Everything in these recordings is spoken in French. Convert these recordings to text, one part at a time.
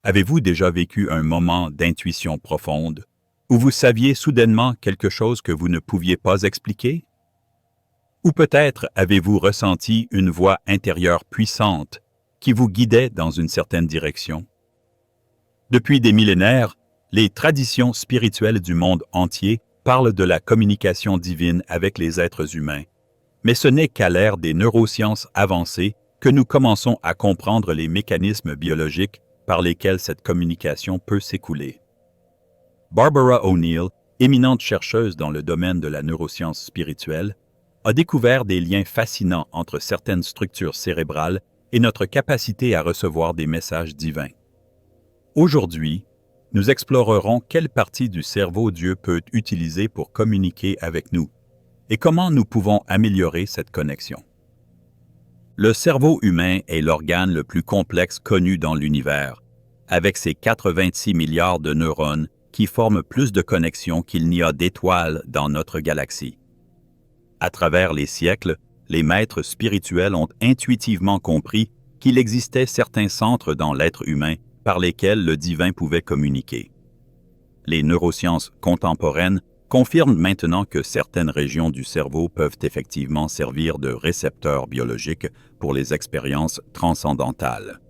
Avez-vous déjà vécu un moment d'intuition profonde où vous saviez soudainement quelque chose que vous ne pouviez pas expliquer? Ou peut-être avez-vous ressenti une voix intérieure puissante qui vous guidait dans une certaine direction? Depuis des millénaires, les traditions spirituelles du monde entier parlent de la communication divine avec les êtres humains, mais ce n'est qu'à l'ère des neurosciences avancées que nous commençons à comprendre les mécanismes biologiques par lesquels cette communication peut s'écouler. Barbara O'Neill, éminente chercheuse dans le domaine de la neuroscience spirituelle, a découvert des liens fascinants entre certaines structures cérébrales et notre capacité à recevoir des messages divins. Aujourd'hui, nous explorerons quelle partie du cerveau Dieu peut utiliser pour communiquer avec nous et comment nous pouvons améliorer cette connexion. Le cerveau humain est l'organe le plus complexe connu dans l'univers, avec ses 86 milliards de neurones qui forment plus de connexions qu'il n'y a d'étoiles dans notre galaxie. À travers les siècles, les maîtres spirituels ont intuitivement compris qu'il existait certains centres dans l'être humain par lesquels le divin pouvait communiquer. Les neurosciences contemporaines confirment maintenant que certaines régions du cerveau peuvent effectivement servir de récepteurs biologiques pour les expériences transcendantales.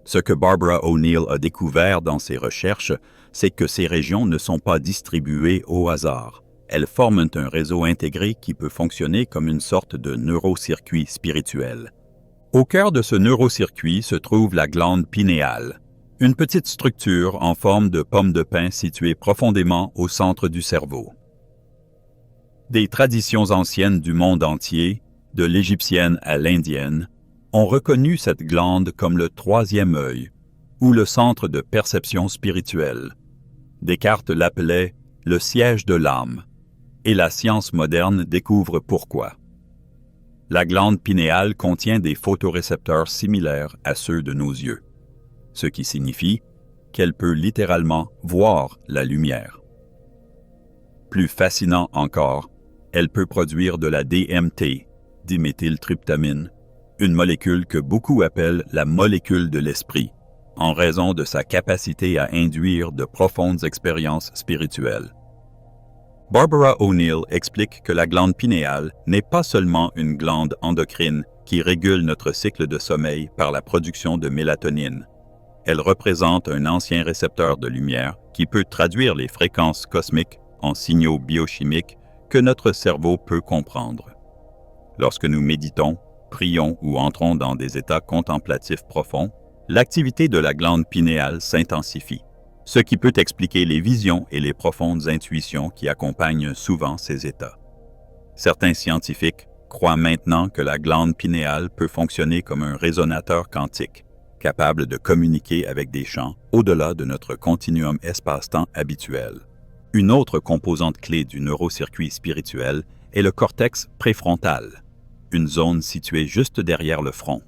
Ce que Barbara O'Neill a découvert dans ses recherches, c'est que ces régions ne sont pas distribuées au hasard. Elles forment un réseau intégré qui peut fonctionner comme une sorte de neurocircuit spirituel. Au cœur de ce neurocircuit se trouve la glande pinéale, une petite structure en forme de pomme de pin située profondément au centre du cerveau. Des traditions anciennes du monde entier, de l'égyptienne à l'indienne, ont reconnu cette glande comme le troisième œil, ou le centre de perception spirituelle. Descartes l'appelait le siège de l'âme, et la science moderne découvre pourquoi. La glande pinéale contient des photorécepteurs similaires à ceux de nos yeux, ce qui signifie qu'elle peut littéralement voir la lumière. Plus fascinant encore, elle peut produire de la DMT, diméthyltryptamine, une molécule que beaucoup appellent la molécule de l'esprit, en raison de sa capacité à induire de profondes expériences spirituelles. Barbara O'Neill explique que la glande pinéale n'est pas seulement une glande endocrine qui régule notre cycle de sommeil par la production de mélatonine. Elle représente un ancien récepteur de lumière qui peut traduire les fréquences cosmiques en signaux biochimiques que notre cerveau peut comprendre. Lorsque nous méditons, prions ou entrons dans des états contemplatifs profonds, l'activité de la glande pinéale s'intensifie, ce qui peut expliquer les visions et les profondes intuitions qui accompagnent souvent ces états. Certains scientifiques croient maintenant que la glande pinéale peut fonctionner comme un résonateur quantique, capable de communiquer avec des champs au-delà de notre continuum espace-temps habituel. Une autre composante clé du neurocircuit spirituel est le cortex préfrontal, une zone située juste derrière le front.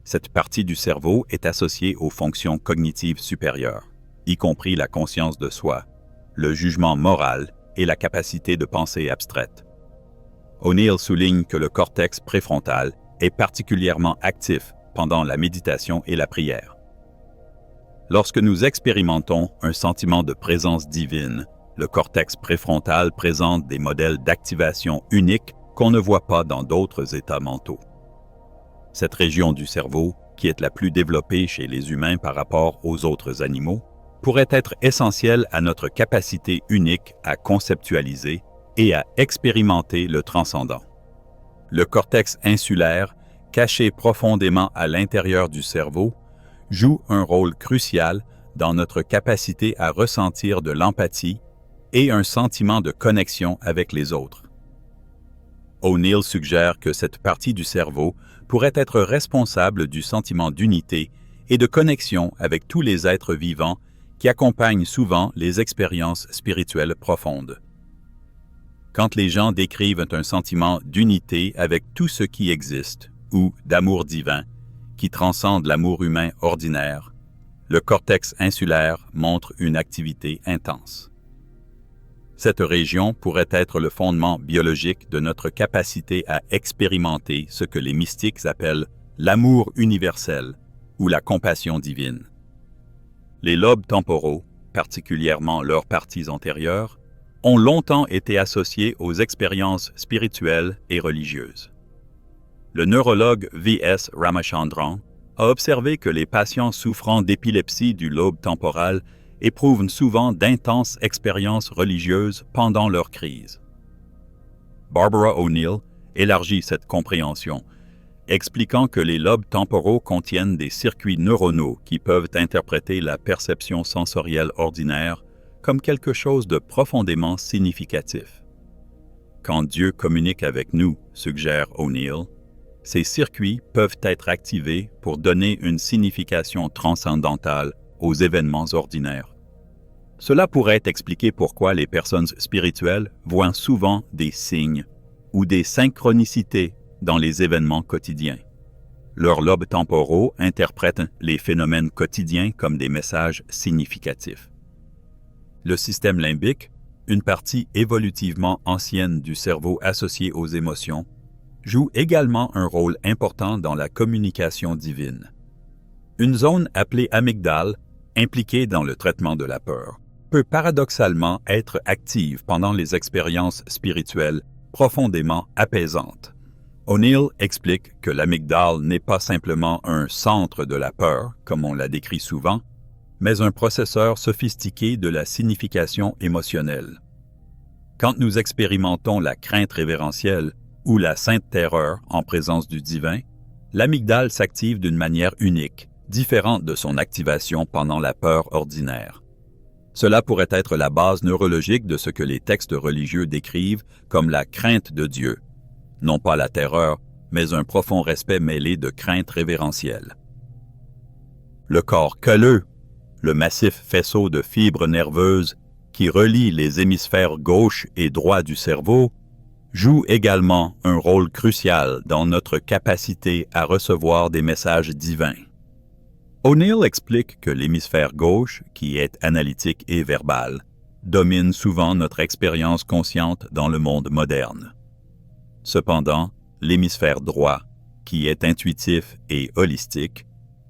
Cette partie du cerveau est associée aux fonctions cognitives supérieures, y compris la conscience de soi, le jugement moral et la capacité de pensée abstraite. O'Neill souligne que le cortex préfrontal est particulièrement actif pendant la méditation et la prière. Lorsque nous expérimentons un sentiment de présence divine, le cortex préfrontal présente des modèles d'activation uniques qu'on ne voit pas dans d'autres états mentaux. Cette région du cerveau, qui est la plus développée chez les humains par rapport aux autres animaux, pourrait être essentielle à notre capacité unique à conceptualiser et à expérimenter le transcendant. Le cortex insulaire, caché profondément à l'intérieur du cerveau, joue un rôle crucial dans notre capacité à ressentir de l'empathie et un sentiment de connexion avec les autres. O'Neill suggère que cette partie du cerveau pourrait être responsable du sentiment d'unité et de connexion avec tous les êtres vivants qui accompagnent souvent les expériences spirituelles profondes. Quand les gens décrivent un sentiment d'unité avec tout ce qui existe, ou d'amour divin, qui transcende l'amour humain ordinaire, le cortex insulaire montre une activité intense. Cette région pourrait être le fondement biologique de notre capacité à expérimenter ce que les mystiques appellent l'amour universel ou la compassion divine. Les lobes temporaux, particulièrement leurs parties antérieures, ont longtemps été associés aux expériences spirituelles et religieuses. Le neurologue V.S. Ramachandran a observé que les patients souffrant d'épilepsie du lobe temporal éprouvent souvent d'intenses expériences religieuses pendant leur crise. Barbara O'Neill élargit cette compréhension, expliquant que les lobes temporaux contiennent des circuits neuronaux qui peuvent interpréter la perception sensorielle ordinaire comme quelque chose de profondément significatif. Quand Dieu communique avec nous, suggère O'Neill, ces circuits peuvent être activés pour donner une signification transcendantale aux événements ordinaires. Cela pourrait expliquer pourquoi les personnes spirituelles voient souvent des signes ou des synchronicités dans les événements quotidiens. Leurs lobes temporaux interprètent les phénomènes quotidiens comme des messages significatifs. Le système limbique, une partie évolutivement ancienne du cerveau associée aux émotions, joue également un rôle important dans la communication divine. Une zone appelée amygdale, impliquée dans le traitement de la peur, peut paradoxalement être active pendant les expériences spirituelles profondément apaisantes. O'Neill explique que l'amygdale n'est pas simplement un centre de la peur, comme on l'a décrit souvent, mais un processeur sophistiqué de la signification émotionnelle. Quand nous expérimentons la crainte révérentielle ou la sainte terreur en présence du divin, l'amygdale s'active d'une manière unique, différente de son activation pendant la peur ordinaire. Cela pourrait être la base neurologique de ce que les textes religieux décrivent comme la crainte de Dieu. Non pas la terreur, mais un profond respect mêlé de crainte révérentielle. Le corps calleux, le massif faisceau de fibres nerveuses qui relie les hémisphères gauche et droit du cerveau, joue également un rôle crucial dans notre capacité à recevoir des messages divins. O'Neill explique que l'hémisphère gauche, qui est analytique et verbal, domine souvent notre expérience consciente dans le monde moderne. Cependant, l'hémisphère droit, qui est intuitif et holistique,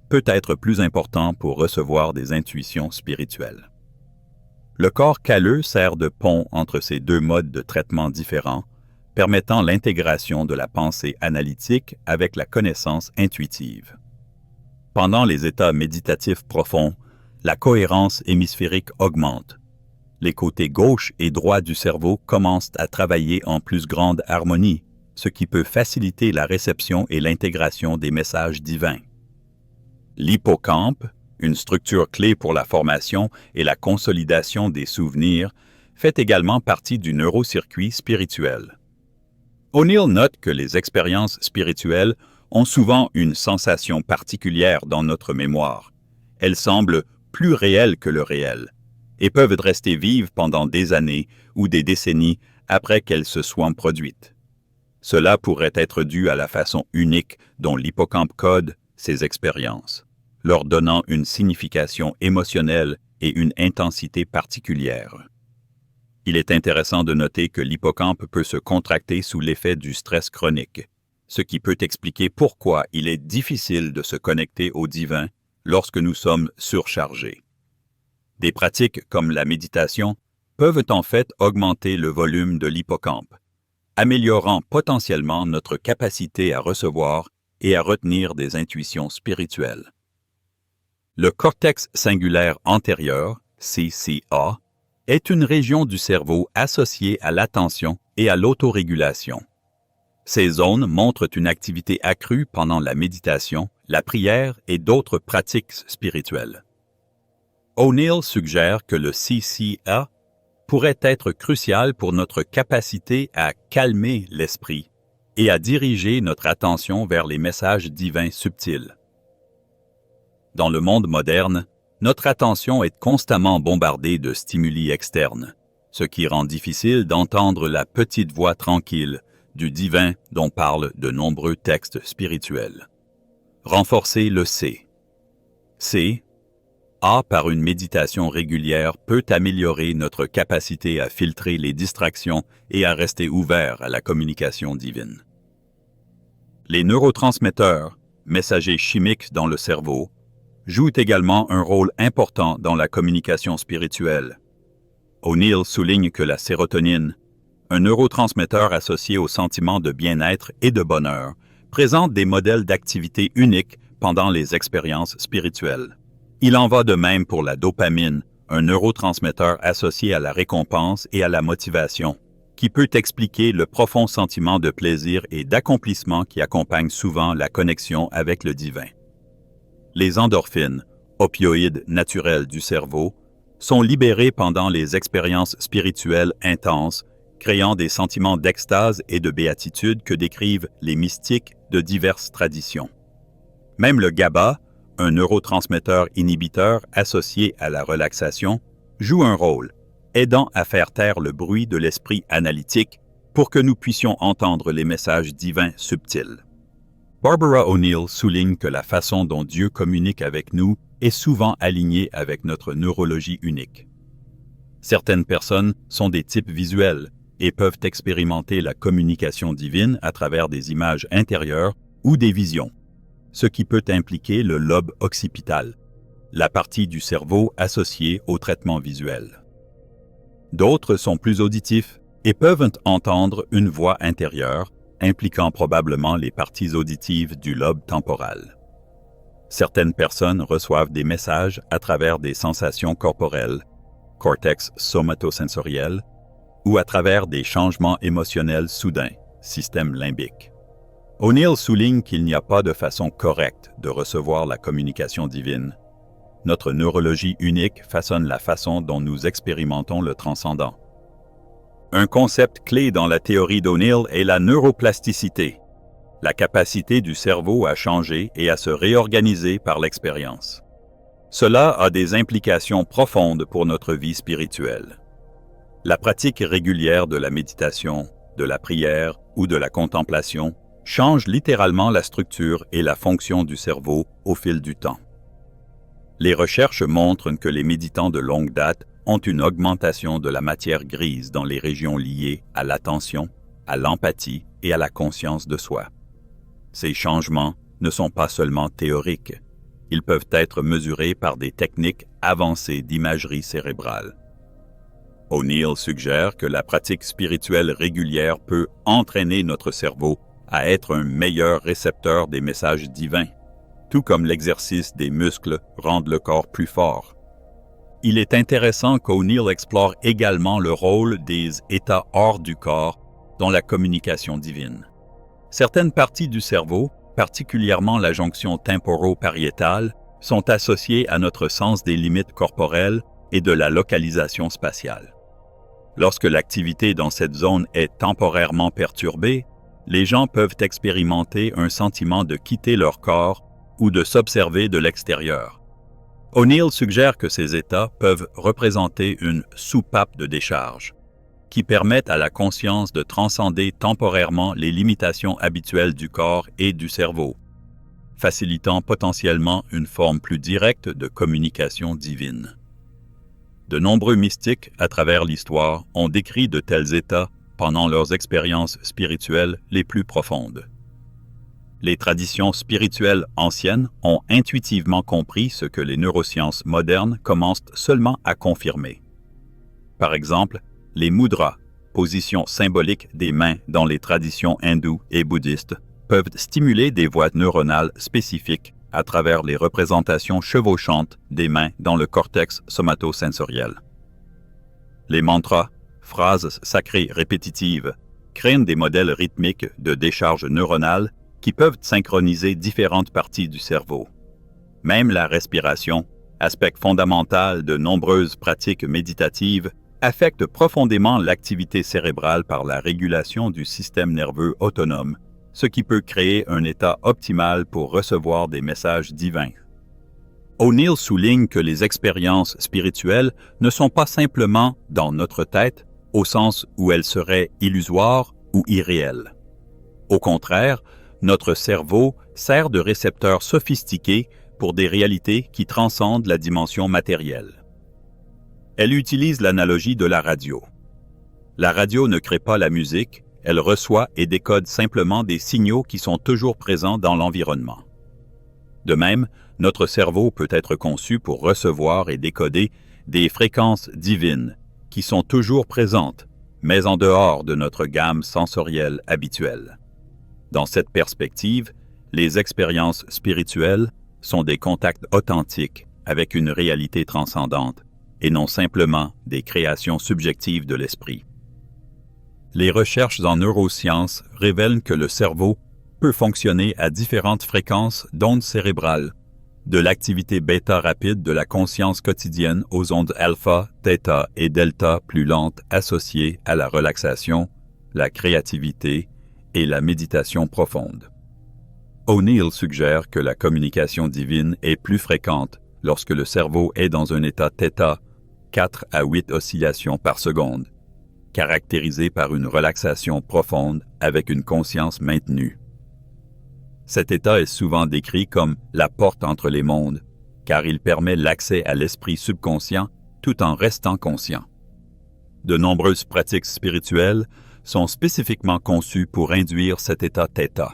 peut être plus important pour recevoir des intuitions spirituelles. Le corps calleux sert de pont entre ces deux modes de traitement différents, permettant l'intégration de la pensée analytique avec la connaissance intuitive. Pendant les états méditatifs profonds, la cohérence hémisphérique augmente. Les côtés gauche et droit du cerveau commencent à travailler en plus grande harmonie, ce qui peut faciliter la réception et l'intégration des messages divins. L'hippocampe, une structure clé pour la formation et la consolidation des souvenirs, fait également partie du neurocircuit spirituel. O'Neill note que les expériences spirituelles ont souvent une sensation particulière dans notre mémoire. Elles semblent plus réelles que le réel et peuvent rester vives pendant des années ou des décennies après qu'elles se soient produites. Cela pourrait être dû à la façon unique dont l'hippocampe code ces expériences, leur donnant une signification émotionnelle et une intensité particulière. Il est intéressant de noter que l'hippocampe peut se contracter sous l'effet du stress chronique, ce qui peut expliquer pourquoi il est difficile de se connecter au divin lorsque nous sommes surchargés. Des pratiques comme la méditation peuvent en fait augmenter le volume de l'hippocampe, améliorant potentiellement notre capacité à recevoir et à retenir des intuitions spirituelles. Le cortex singulaire antérieur, CCA, est une région du cerveau associée à l'attention et à l'autorégulation. Ces zones montrent une activité accrue pendant la méditation, la prière et d'autres pratiques spirituelles. O'Neill suggère que le CCA pourrait être crucial pour notre capacité à calmer l'esprit et à diriger notre attention vers les messages divins subtils. Dans le monde moderne, notre attention est constamment bombardée de stimuli externes, ce qui rend difficile d'entendre la petite voix tranquille du divin dont parlent de nombreux textes spirituels. Renforcer le C. Par une méditation régulière, peut améliorer notre capacité à filtrer les distractions et à rester ouvert à la communication divine. Les neurotransmetteurs, messagers chimiques dans le cerveau, jouent également un rôle important dans la communication spirituelle. O'Neill souligne que la sérotonine, un neurotransmetteur associé au sentiment de bien-être et de bonheur, présente des modèles d'activité uniques pendant les expériences spirituelles. Il en va de même pour la dopamine, un neurotransmetteur associé à la récompense et à la motivation, qui peut expliquer le profond sentiment de plaisir et d'accomplissement qui accompagne souvent la connexion avec le divin. Les endorphines, opioïdes naturels du cerveau, sont libérées pendant les expériences spirituelles intenses, créant des sentiments d'extase et de béatitude que décrivent les mystiques de diverses traditions. Même le GABA, un neurotransmetteur inhibiteur associé à la relaxation, joue un rôle, aidant à faire taire le bruit de l'esprit analytique pour que nous puissions entendre les messages divins subtils. Barbara O'Neill souligne que la façon dont Dieu communique avec nous est souvent alignée avec notre neurologie unique. Certaines personnes sont des types visuels et peuvent expérimenter la communication divine à travers des images intérieures ou des visions, ce qui peut impliquer le lobe occipital, la partie du cerveau associée au traitement visuel. D'autres sont plus auditifs et peuvent entendre une voix intérieure, impliquant probablement les parties auditives du lobe temporal. Certaines personnes reçoivent des messages à travers des sensations corporelles, cortex somatosensoriel, ou à travers des changements émotionnels soudains, système limbique. O'Neill souligne qu'il n'y a pas de façon correcte de recevoir la communication divine. Notre neurologie unique façonne la façon dont nous expérimentons le transcendant. Un concept clé dans la théorie d'O'Neill est la neuroplasticité, la capacité du cerveau à changer et à se réorganiser par l'expérience. Cela a des implications profondes pour notre vie spirituelle. La pratique régulière de la méditation, de la prière ou de la contemplation change littéralement la structure et la fonction du cerveau au fil du temps. Les recherches montrent que les méditants de longue date ont une augmentation de la matière grise dans les régions liées à l'attention, à l'empathie et à la conscience de soi. Ces changements ne sont pas seulement théoriques, ils peuvent être mesurés par des techniques avancées d'imagerie cérébrale. O'Neill suggère que la pratique spirituelle régulière peut entraîner notre cerveau à être un meilleur récepteur des messages divins, tout comme l'exercice des muscles rend le corps plus fort. Il est intéressant qu'O'Neill explore également le rôle des états hors du corps dans la communication divine. Certaines parties du cerveau, particulièrement la jonction temporo-pariétale, sont associées à notre sens des limites corporelles et de la localisation spatiale. Lorsque l'activité dans cette zone est temporairement perturbée, les gens peuvent expérimenter un sentiment de quitter leur corps ou de s'observer de l'extérieur. O'Neill suggère que ces états peuvent représenter une soupape de décharge, qui permettent à la conscience de transcender temporairement les limitations habituelles du corps et du cerveau, facilitant potentiellement une forme plus directe de communication divine. De nombreux mystiques à travers l'histoire ont décrit de tels états pendant leurs expériences spirituelles les plus profondes. Les traditions spirituelles anciennes ont intuitivement compris ce que les neurosciences modernes commencent seulement à confirmer. Par exemple, les mudras, positions symboliques des mains dans les traditions hindoues et bouddhistes, peuvent stimuler des voies neuronales spécifiques à travers les représentations chevauchantes des mains dans le cortex somatosensoriel. Les mantras, phrases sacrées répétitives, créent des modèles rythmiques de décharge neuronale qui peuvent synchroniser différentes parties du cerveau. Même la respiration, aspect fondamental de nombreuses pratiques méditatives, affecte profondément l'activité cérébrale par la régulation du système nerveux autonome, ce qui peut créer un état optimal pour recevoir des messages divins. O'Neill souligne que les expériences spirituelles ne sont pas simplement dans notre tête, au sens où elles seraient illusoires ou irréelles. Au contraire, notre cerveau sert de récepteur sophistiqué pour des réalités qui transcendent la dimension matérielle. Elle utilise l'analogie de la radio. La radio ne crée pas la musique, elle reçoit et décode simplement des signaux qui sont toujours présents dans l'environnement. De même, Notre cerveau peut être conçu pour recevoir et décoder des fréquences divines qui sont toujours présentes, mais en dehors de notre gamme sensorielle habituelle. Dans cette perspective, les expériences spirituelles sont des contacts authentiques avec une réalité transcendante et non simplement des créations subjectives de l'esprit. Les recherches en neurosciences révèlent que le cerveau peut fonctionner à différentes fréquences d'ondes cérébrales, de l'activité bêta rapide de la conscience quotidienne aux ondes alpha, theta et delta plus lentes associées à la relaxation, la créativité et la méditation profonde. O'Neill suggère que la communication divine est plus fréquente lorsque le cerveau est dans un état theta, 4 à 8 oscillations par seconde, caractérisé par une relaxation profonde avec une conscience maintenue. Cet état est souvent décrit comme la porte entre les mondes, car il permet l'accès à l'esprit subconscient tout en restant conscient. De nombreuses pratiques spirituelles sont spécifiquement conçues pour induire cet état theta.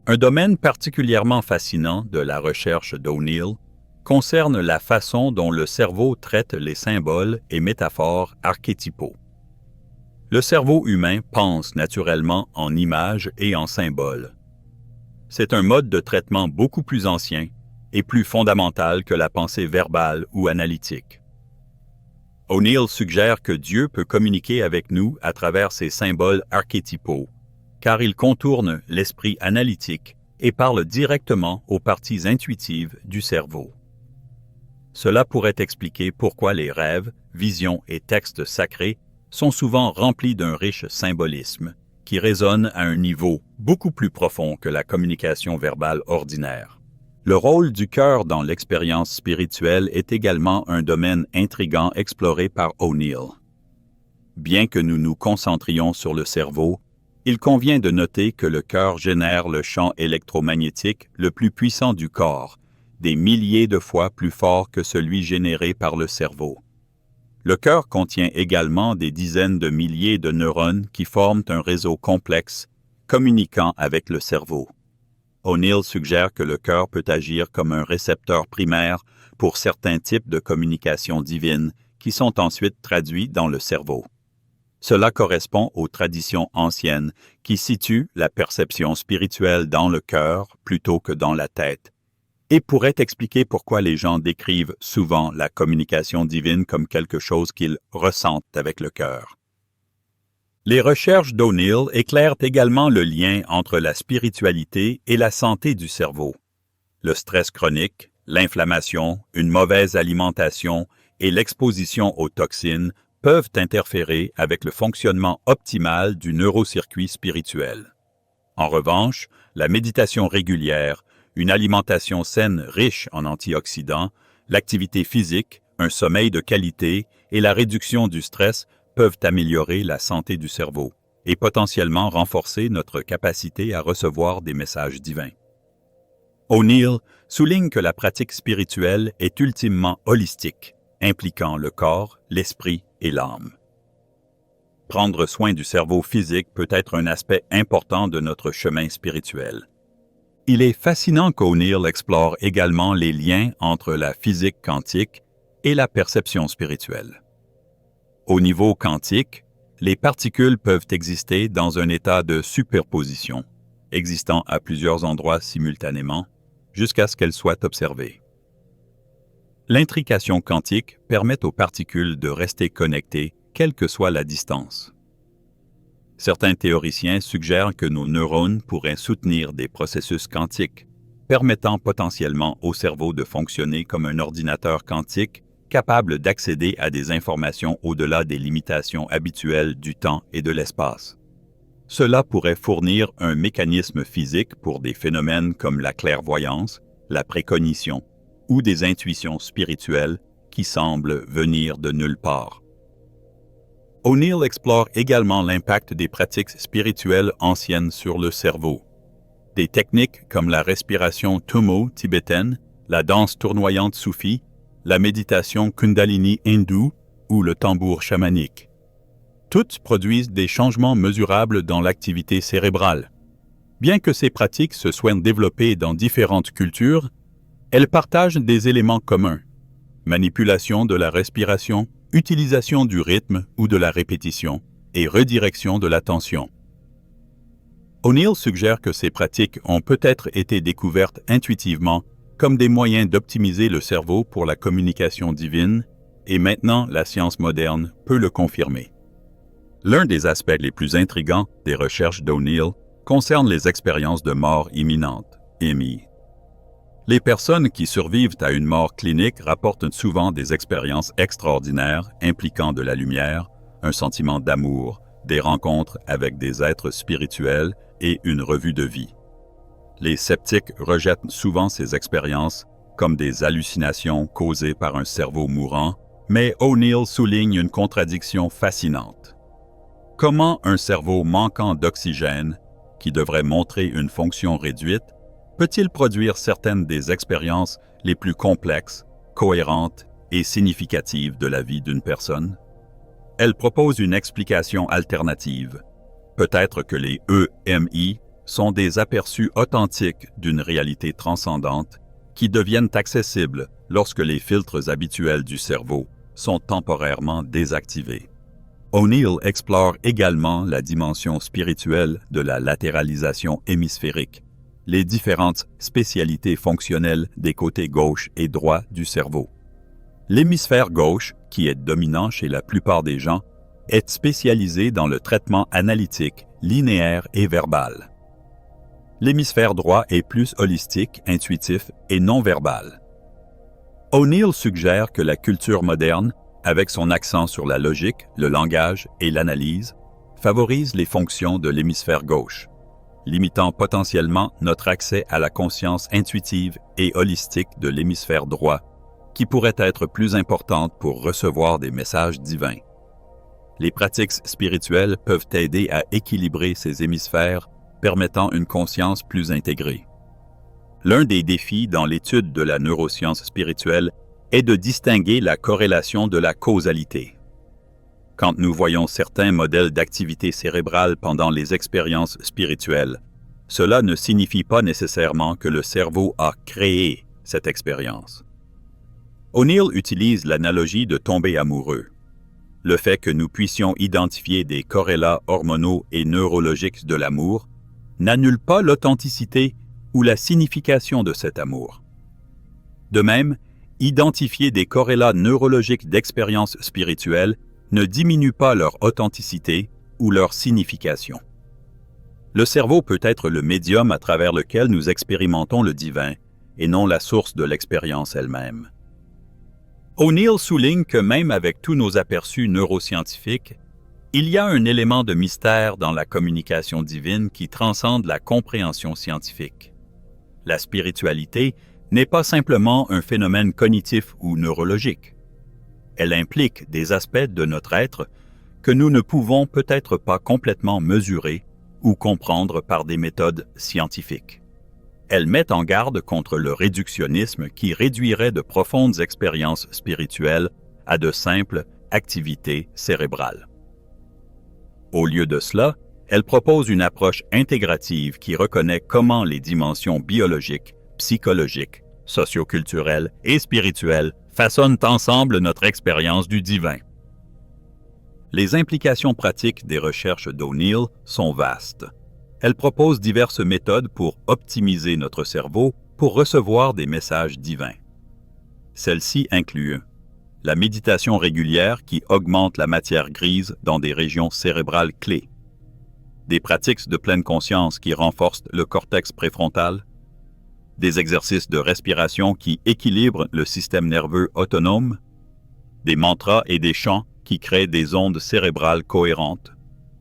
Un domaine particulièrement fascinant de la recherche d'O'Neill concerne la façon dont le cerveau traite les symboles et métaphores archétypaux. Le cerveau humain pense naturellement en images et en symboles. C'est un mode de traitement beaucoup plus ancien et plus fondamental que la pensée verbale ou analytique. O'Neill suggère que Dieu peut communiquer avec nous à travers ces symboles archétypaux, car il contourne l'esprit analytique et parle directement aux parties intuitives du cerveau. Cela pourrait expliquer pourquoi les rêves, visions et textes sacrés sont souvent remplis d'un riche symbolisme qui résonne à un niveau beaucoup plus profond que la communication verbale ordinaire. Le rôle du cœur dans l'expérience spirituelle est également un domaine intrigant exploré par O'Neill. Bien que nous nous concentrions sur le cerveau, il convient de noter que le cœur génère le champ électromagnétique le plus puissant du corps, des milliers de fois plus fort que celui généré par le cerveau. Le cœur contient également des dizaines de milliers de neurones qui forment un réseau complexe, communiquant avec le cerveau. O'Neill suggère que le cœur peut agir comme un récepteur primaire pour certains types de communication divine qui sont ensuite traduits dans le cerveau. Cela correspond aux traditions anciennes qui situent la perception spirituelle dans le cœur plutôt que dans la tête, et pourrait expliquer pourquoi les gens décrivent souvent la communication divine comme quelque chose qu'ils ressentent avec le cœur. Les recherches d'O'Neill éclairent également le lien entre la spiritualité et la santé du cerveau. Le stress chronique, l'inflammation, une mauvaise alimentation et l'exposition aux toxines peuvent interférer avec le fonctionnement optimal du neurocircuit spirituel. En revanche, la méditation régulière, une alimentation saine riche en antioxydants, l'activité physique, un sommeil de qualité et la réduction du stress peuvent améliorer la santé du cerveau et potentiellement renforcer notre capacité à recevoir des messages divins. O'Neill souligne que la pratique spirituelle est ultimement holistique, impliquant le corps, l'esprit et l'âme. Prendre soin du cerveau physique peut être un aspect important de notre chemin spirituel. Il est fascinant qu'O'Neill explore également les liens entre la physique quantique et la perception spirituelle. Au niveau quantique, les particules peuvent exister dans un état de superposition, existant à plusieurs endroits simultanément, jusqu'à ce qu'elles soient observées. L'intrication quantique permet aux particules de rester connectées, quelle que soit la distance. Certains théoriciens suggèrent que nos neurones pourraient soutenir des processus quantiques, permettant potentiellement au cerveau de fonctionner comme un ordinateur quantique capable d'accéder à des informations au-delà des limitations habituelles du temps et de l'espace. Cela pourrait fournir un mécanisme physique pour des phénomènes comme la clairvoyance, la précognition ou des intuitions spirituelles qui semblent venir de nulle part. O'Neill explore également l'impact des pratiques spirituelles anciennes sur le cerveau. Des techniques comme la respiration Tummo tibétaine, la danse tournoyante soufie, la méditation Kundalini hindoue ou le tambour chamanique. Toutes produisent des changements mesurables dans l'activité cérébrale. Bien que ces pratiques se soient développées dans différentes cultures, Elles partagent des éléments communs: manipulation de la respiration, utilisation du rythme ou de la répétition, et redirection de l'attention. O'Neill suggère que ces pratiques ont peut-être été découvertes intuitivement comme des moyens d'optimiser le cerveau pour la communication divine, et maintenant la science moderne peut le confirmer. L'un des aspects les plus intrigants des recherches d'O'Neill concerne les expériences de mort imminente, EMI. Les personnes qui survivent à une mort clinique rapportent souvent des expériences extraordinaires impliquant de la lumière, un sentiment d'amour, des rencontres avec des êtres spirituels et une revue de vie. Les sceptiques rejettent souvent ces expériences comme des hallucinations causées par un cerveau mourant, mais O'Neill souligne une contradiction fascinante. Comment un cerveau manquant d'oxygène, qui devrait montrer une fonction réduite, peut-il produire certaines des expériences les plus complexes, cohérentes et significatives de la vie d'une personne? Elle propose une explication alternative. Peut-être que les EMI sont des aperçus authentiques d'une réalité transcendante qui deviennent accessibles lorsque les filtres habituels du cerveau sont temporairement désactivés. O'Neill explore également la dimension spirituelle de la latéralisation hémisphérique, les différentes spécialités fonctionnelles des côtés gauche et droit du cerveau. L'hémisphère gauche, qui est dominant chez la plupart des gens, est spécialisé dans le traitement analytique, linéaire et verbal. L'hémisphère droit est plus holistique, intuitif et non-verbal. O'Neill suggère que la culture moderne, avec son accent sur la logique, le langage et l'analyse, favorise les fonctions de l'hémisphère gauche, limitant potentiellement notre accès à la conscience intuitive et holistique de l'hémisphère droit, qui pourrait être plus importante pour recevoir des messages divins. Les pratiques spirituelles peuvent aider à équilibrer ces hémisphères, permettant une conscience plus intégrée. L'un des défis dans l'étude de la neuroscience spirituelle est de distinguer la corrélation de la causalité. Quand nous voyons certains modèles d'activité cérébrale pendant les expériences spirituelles, cela ne signifie pas nécessairement que le cerveau a créé cette expérience. O'Neill utilise l'analogie de tomber amoureux. Le fait que nous puissions identifier des corrélats hormonaux et neurologiques de l'amour n'annule pas l'authenticité ou la signification de cet amour. De même, identifier des corrélats neurologiques d'expériences spirituelles ne diminue pas leur authenticité ou leur signification. Le cerveau peut être le médium à travers lequel nous expérimentons le divin et non la source de l'expérience elle-même. O'Neill souligne que même avec tous nos aperçus neuroscientifiques, il y a un élément de mystère dans la communication divine qui transcende la compréhension scientifique. La spiritualité n'est pas simplement un phénomène cognitif ou neurologique. Elle implique des aspects de notre être que nous ne pouvons peut-être pas complètement mesurer ou comprendre par des méthodes scientifiques. Elle met en garde contre le réductionnisme qui réduirait de profondes expériences spirituelles à de simples activités cérébrales. Au lieu de cela, elle propose une approche intégrative qui reconnaît comment les dimensions biologiques, psychologiques, socioculturelles et spirituelles façonnent ensemble notre expérience du divin. Les implications pratiques des recherches d'O'Neill sont vastes. Elle propose diverses méthodes pour optimiser notre cerveau pour recevoir des messages divins. Celles-ci incluent la méditation régulière qui augmente la matière grise dans des régions cérébrales clés, des pratiques de pleine conscience qui renforcent le cortex préfrontal, des exercices de respiration qui équilibrent le système nerveux autonome, des mantras et des chants qui créent des ondes cérébrales cohérentes,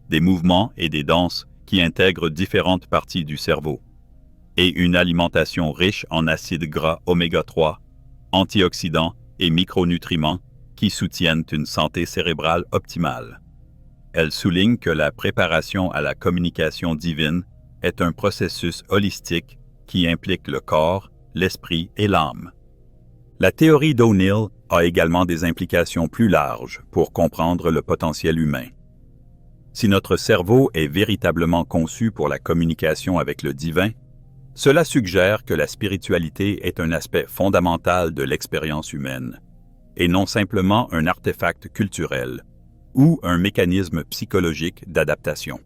des mouvements et des danses qui intègrent différentes parties du cerveau, et une alimentation riche en acides gras oméga 3, antioxydants et micronutriments qui soutiennent une santé cérébrale optimale. Elle souligne que la préparation à la communication divine est un processus holistique qui implique le corps, l'esprit et l'âme. La théorie d'O'Neill a également des implications plus larges pour comprendre le potentiel humain. Si notre cerveau est véritablement conçu pour la communication avec le divin, Cela suggère que la spiritualité est un aspect fondamental de l'expérience humaine, et non simplement un artefact culturel ou un mécanisme psychologique d'adaptation.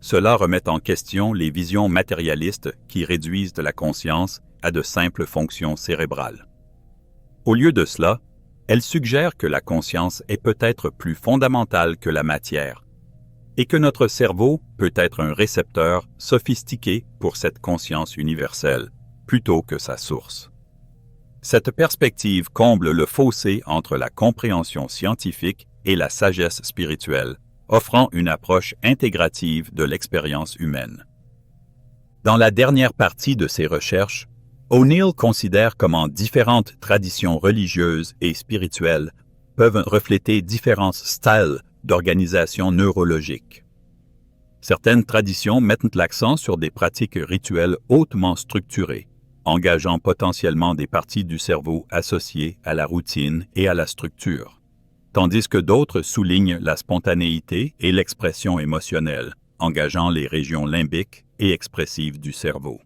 Cela remet en question les visions matérialistes qui réduisent la conscience à de simples fonctions cérébrales. Au lieu de cela, elle suggère que la conscience est peut-être plus fondamentale que la matière et que notre cerveau peut être un récepteur sophistiqué pour cette conscience universelle, plutôt que sa source. Cette perspective comble le fossé entre la compréhension scientifique et la sagesse spirituelle, offrant une approche intégrative de l'expérience humaine. Dans la dernière partie de ses recherches, O'Neill considère comment différentes traditions religieuses et spirituelles peuvent refléter différents styles d'organisation neurologique. Certaines traditions mettent l'accent sur des pratiques rituelles hautement structurées, engageant potentiellement des parties du cerveau associées à la routine et à la structure, tandis que d'autres soulignent la spontanéité et l'expression émotionnelle, engageant les régions limbiques et expressives du cerveau.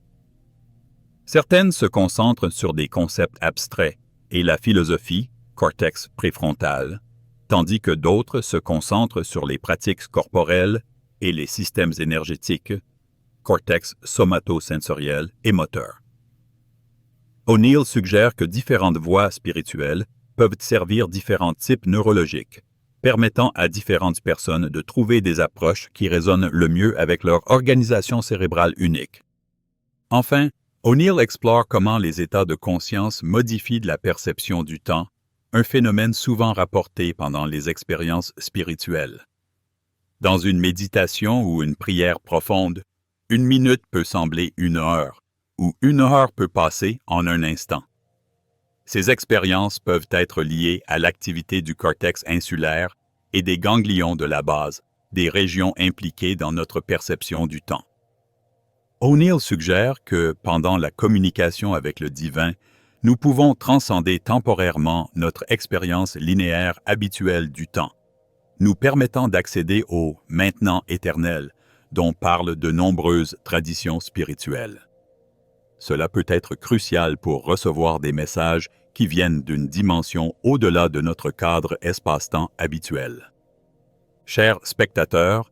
Certaines se concentrent sur des concepts abstraits et la philosophie, cortex préfrontal, tandis que d'autres se concentrent sur les pratiques corporelles et les systèmes énergétiques, cortex somatosensoriel et moteur. O'Neill suggère que différentes voies spirituelles peuvent servir différents types neurologiques, permettant à différentes personnes de trouver des approches qui résonnent le mieux avec leur organisation cérébrale unique. Enfin, O'Neill explore comment les états de conscience modifient la perception du temps, un phénomène souvent rapporté pendant les expériences spirituelles. Dans une méditation ou une prière profonde, 1 minute peut sembler 1 heure, ou 1 heure peut passer en un instant. Ces expériences peuvent être liées à l'activité du cortex insulaire et des ganglions de la base, des régions impliquées dans notre perception du temps. O'Neill suggère que, pendant la communication avec le divin, nous pouvons transcender temporairement notre expérience linéaire habituelle du temps, nous permettant d'accéder au « maintenant éternel » dont parlent de nombreuses traditions spirituelles. Cela peut être crucial pour recevoir des messages qui viennent d'une dimension au-delà de notre cadre espace-temps habituel. Chers spectateurs,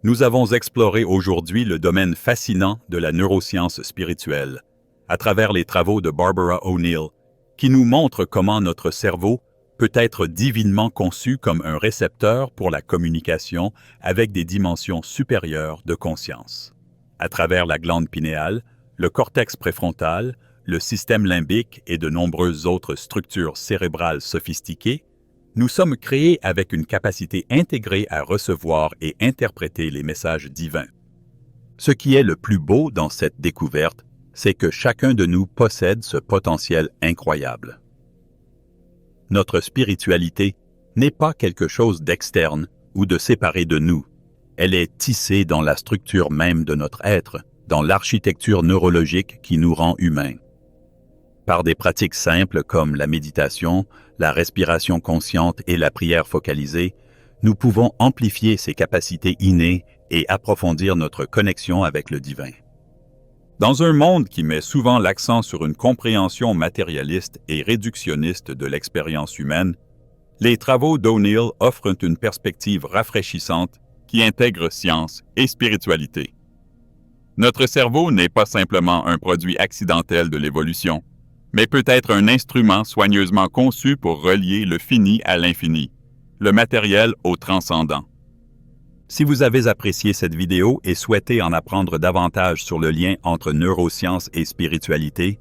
nous avons exploré aujourd'hui le domaine fascinant de la neuroscience spirituelle, à travers les travaux de Barbara O'Neill, qui nous montrent comment notre cerveau peut être divinement conçu comme un récepteur pour la communication avec des dimensions supérieures de conscience. À travers la glande pinéale, le cortex préfrontal, le système limbique et de nombreuses autres structures cérébrales sophistiquées, nous sommes créés avec une capacité intégrée à recevoir et interpréter les messages divins. Ce qui est le plus beau dans cette découverte, c'est que chacun de nous possède ce potentiel incroyable. Notre spiritualité n'est pas quelque chose d'externe ou de séparé de nous. Elle est tissée dans la structure même de notre être, dans l'architecture neurologique qui nous rend humains. Par des pratiques simples comme la méditation, la respiration consciente et la prière focalisée, nous pouvons amplifier ces capacités innées et approfondir notre connexion avec le divin. Dans un monde qui met souvent l'accent sur une compréhension matérialiste et réductionniste de l'expérience humaine, les travaux d'O'Neill offrent une perspective rafraîchissante qui intègre science et spiritualité. Notre cerveau n'est pas simplement un produit accidentel de l'évolution, mais peut être un instrument soigneusement conçu pour relier le fini à l'infini, le matériel au transcendant. Si vous avez apprécié cette vidéo et souhaitez en apprendre davantage sur le lien entre neurosciences et spiritualité,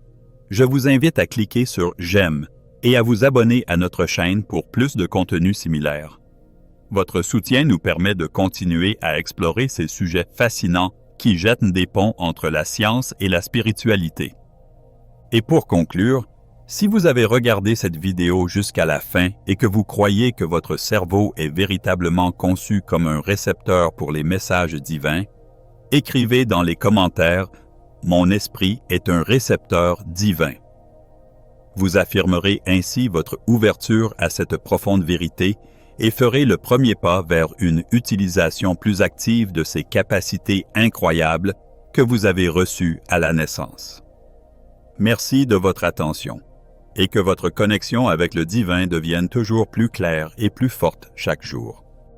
je vous invite à cliquer sur « J'aime » et à vous abonner à notre chaîne pour plus de contenu similaire. Votre soutien nous permet de continuer à explorer ces sujets fascinants qui jettent des ponts entre la science et la spiritualité. Et pour conclure, si vous avez regardé cette vidéo jusqu'à la fin et que vous croyez que votre cerveau est véritablement conçu comme un récepteur pour les messages divins, écrivez dans les commentaires « Mon esprit est un récepteur divin ». Vous affirmerez ainsi votre ouverture à cette profonde vérité et ferez le premier pas vers une utilisation plus active de ces capacités incroyables que vous avez reçu à la naissance. Merci de votre attention et que votre connexion avec le divin devienne toujours plus claire et plus forte chaque jour.